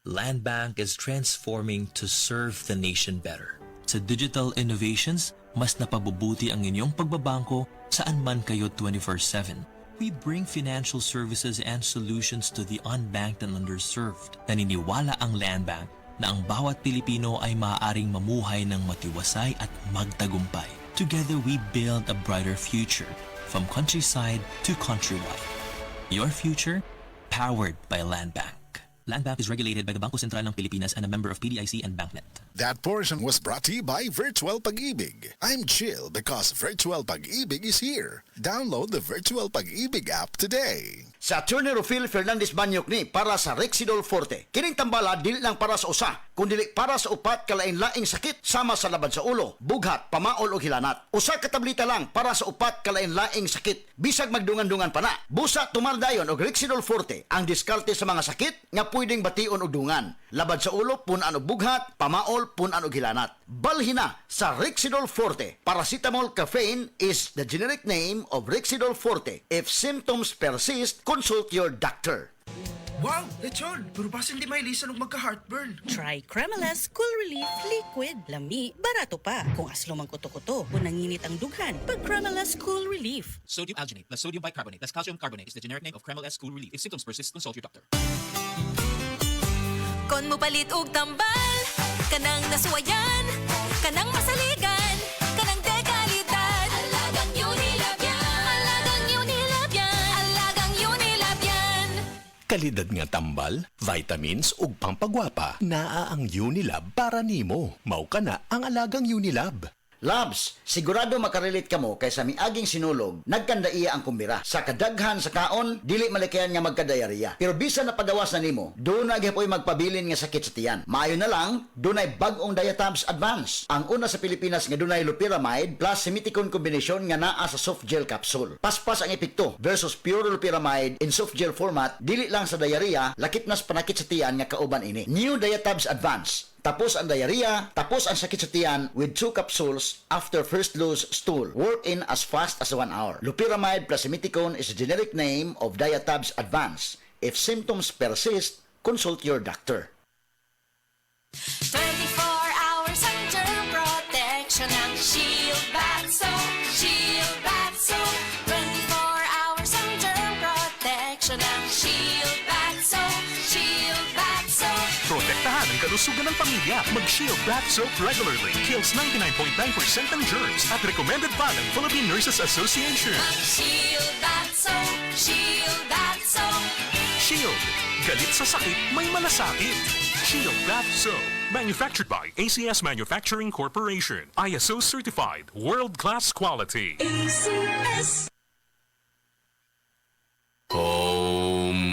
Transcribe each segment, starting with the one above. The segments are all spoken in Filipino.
Land Bank is transforming to serve the nation better. Sa digital innovations, mas napabubuti ang inyong pagbabangko saan man kayo 24/7. We bring financial services and solutions to the unbanked and underserved. Naniniwala ang Land Bank na ang bawat Pilipino ay maaaring mamuhay ng matiwasay at magtagumpay. Together we build a brighter future, from countryside to countrywide. Your future, powered by Land Bank. Land Bank is regulated by the Bangko Sentral ng Pilipinas and a member of PDIC and BancNet. That portion was brought to you by Virtual Pag-ibig. I'm chill because Virtual Pag-ibig is here. Download the Virtual Pag-ibig app today. Sa Attorney Rufil Fernandez Banyok ni para sa Rexidol Forte. Kining tambala dili lang para sa usa, kundi para sa upat kalain-laing sakit sama sa laban sa ulo, bughat, pamaol o hilanat. Usa ka tableta lang para sa upat kalain-laing sakit. Bisag magdungan-dungan pa na. Busa tumaldayon og Rexidol Forte ang diskarte sa mga sakit nga pwedeng bation og dungan. Laban sa ulo, punan og bughat, pamaol, punan og hilanat. Balhina sa Rexidol Forte. Paracetamol caffeine is the generic name of Rexidol Forte. If symptoms persist, consult your doctor. Wow, lechon! Pero basin di may lisan og magka-heartburn. Try Cremelas Cool Relief Liquid. Lami, barato pa. Kung aslo mang kuto-kuto o nanginit ang dughan, pag Cremelas Cool Relief. Sodium alginate plus sodium bicarbonate plus calcium carbonate is the generic name of Cremelas Cool Relief. If symptoms persist, consult your doctor. Kon mo palit og tambal, kanang nasuwayan, kanang masaligan, kanang dekalidad. Alagang Unilab yan. Alagang Unilab yan. Alagang Unilab yan. Kalidad nga tambal, vitamins ug pampagwapa. Naa ang Unilab para nimo. Mao kana ang alagang Unilab. Labs, sigurado makarelate ka mo kay sa miaging sinulog, nagkandaiya ang kumbira. Sa kadaghan sa kaon, dili malikayan nga magkadayariya. Pero bisan na pagawas na nimo, doon na gyapon magpabilin nga sakit sa tiyan. Maayo na lang, dunay bag-ong Diatabs Advance. Ang una sa Pilipinas nga dunay loperamide plus simiticone combination nga naa sa soft gel capsule. Paspas ang epekto versus pure loperamide in soft gel format, dili lang sa diarrhea, lakit nas panakit sa tiyan nga kauban ini. New Diatabs Advance. Tapos ang diarrhea, tapos ang sakit sa tiyan with 2 capsules after first loose stool. Work in as fast as 1 hour. Loperamide plus simiticone is the generic name of Diatabs Advance. If symptoms persist, consult your doctor. 24 hours ang germ protection ng Shield Bath Soap. Shield Bath Soap. 24 hours ang germ protection ng Shield Bath Soap. Shield Bath Soap. Protektahan ang kalusugan ng pamilya. Mag-Shield Bath Soap regularly. Kills 99.9% ng germs at recommended pa ng Philippine Nurses Association. Mag-Shield Bath Soap. Shield Bath Soap. Shield. Galit sa sakit, may malasakit. Shield Bath Soap. Manufactured by ACS Manufacturing Corporation. ISO certified. World-class quality. ACS.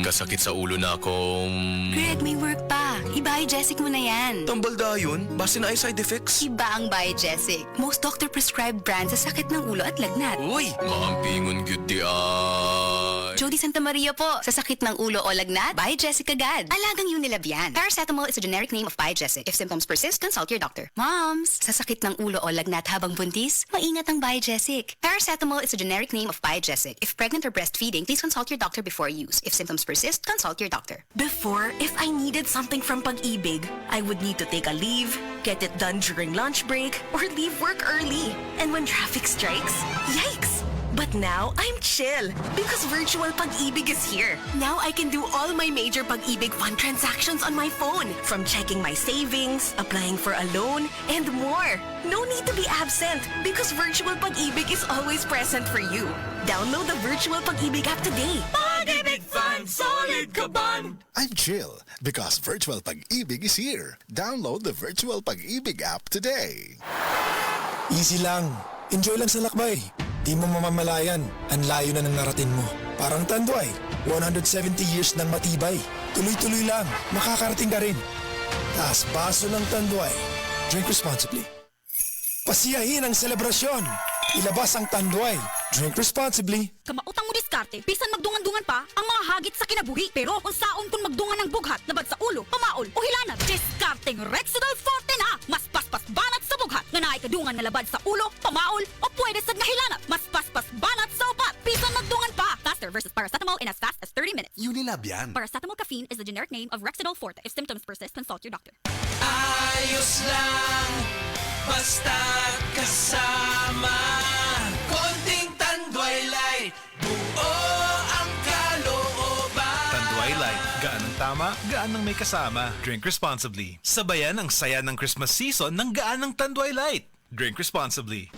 Kasakit sa ulo na akong... Greg, may work pa. I-Biogesic mo na yan. Tambal dayon, base na ay side effects. Iba ang Biogesic. Most doctor-prescribed brand sa sakit ng ulo at lagnat. Uy! Maampingon gyud di ay. Jody Santa Maria po. Sa sakit ng ulo o lagnat, Biogesic agad. Alagang Unilab yan. Paracetamol is a generic name of Biogesic. If symptoms persist, consult your doctor. Moms, sa sakit ng ulo o lagnat habang buntis, maingat ang Biogesic. Paracetamol is a generic name of Biogesic. If pregnant or breastfeeding, please consult your doctor before use. If symptoms persist, consult your doctor. Before, if I needed something from Pag-ibig, I would need to take a leave, get it done during lunch break, or leave work early. And when traffic strikes, yikes! But now, I'm chill because Virtual Pag-ibig is here. Now I can do all my major Pag-ibig fund transactions on my phone, from checking my savings, applying for a loan, and more. No need to be absent because Virtual Pag-ibig is always present for you. Download the Virtual Pag-ibig app today. Pag-ibig Fund, solid ka ban! I'm chill because Virtual Pag-ibig is here. Download the Virtual Pag-ibig app today. Easy lang. Enjoy lang sa lakbay. Di mo mamamalayan, ang layo na ng narating mo. Parang Tanduay, 170 years ng matibay. Tuloy-tuloy lang, makakarating ka rin. Taas baso ng Tanduay. Drink responsibly. Pasiyahin ang selebrasyon. Ilabas ang Tanduay. Drink responsibly. Kamautang mo diskarte, bisan magdungan-dungan pa ang mga hagit sa kinabuhi. Pero kung saon kung magdungan ng bughat, labad sa ulo, pamaol o hilanat, diskarteng Rexidol Forte na! Mas paspas banat sa bughat, nga naikadungan na labad sa ulo, pamaol o pwede sad nga hilanat. Mas paspas banat sa upat, bisan magdungan pa! Faster versus paracetamol in as fast as 30 minutes. Unilab yan. Paracetamol caffeine Morphine is the generic name of Rexidol Forte. If symptoms persist, consult your doctor. Ayos lang, basta kasama. Konting Tanduay Light, buo ang kalooban. Tanduay Light, gaan ang tama, gaan ang may kasama. Drink responsibly. Sabayan ang saya ng Christmas season ng gaan ng Tanduay Light. Drink responsibly.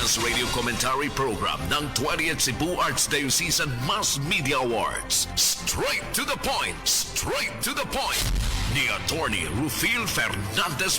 Dance Radio Commentary Program ng 20th Cebu Arts Diocesan Mass Media Awards. Straight to the point ni Attorney Rufil Fernandez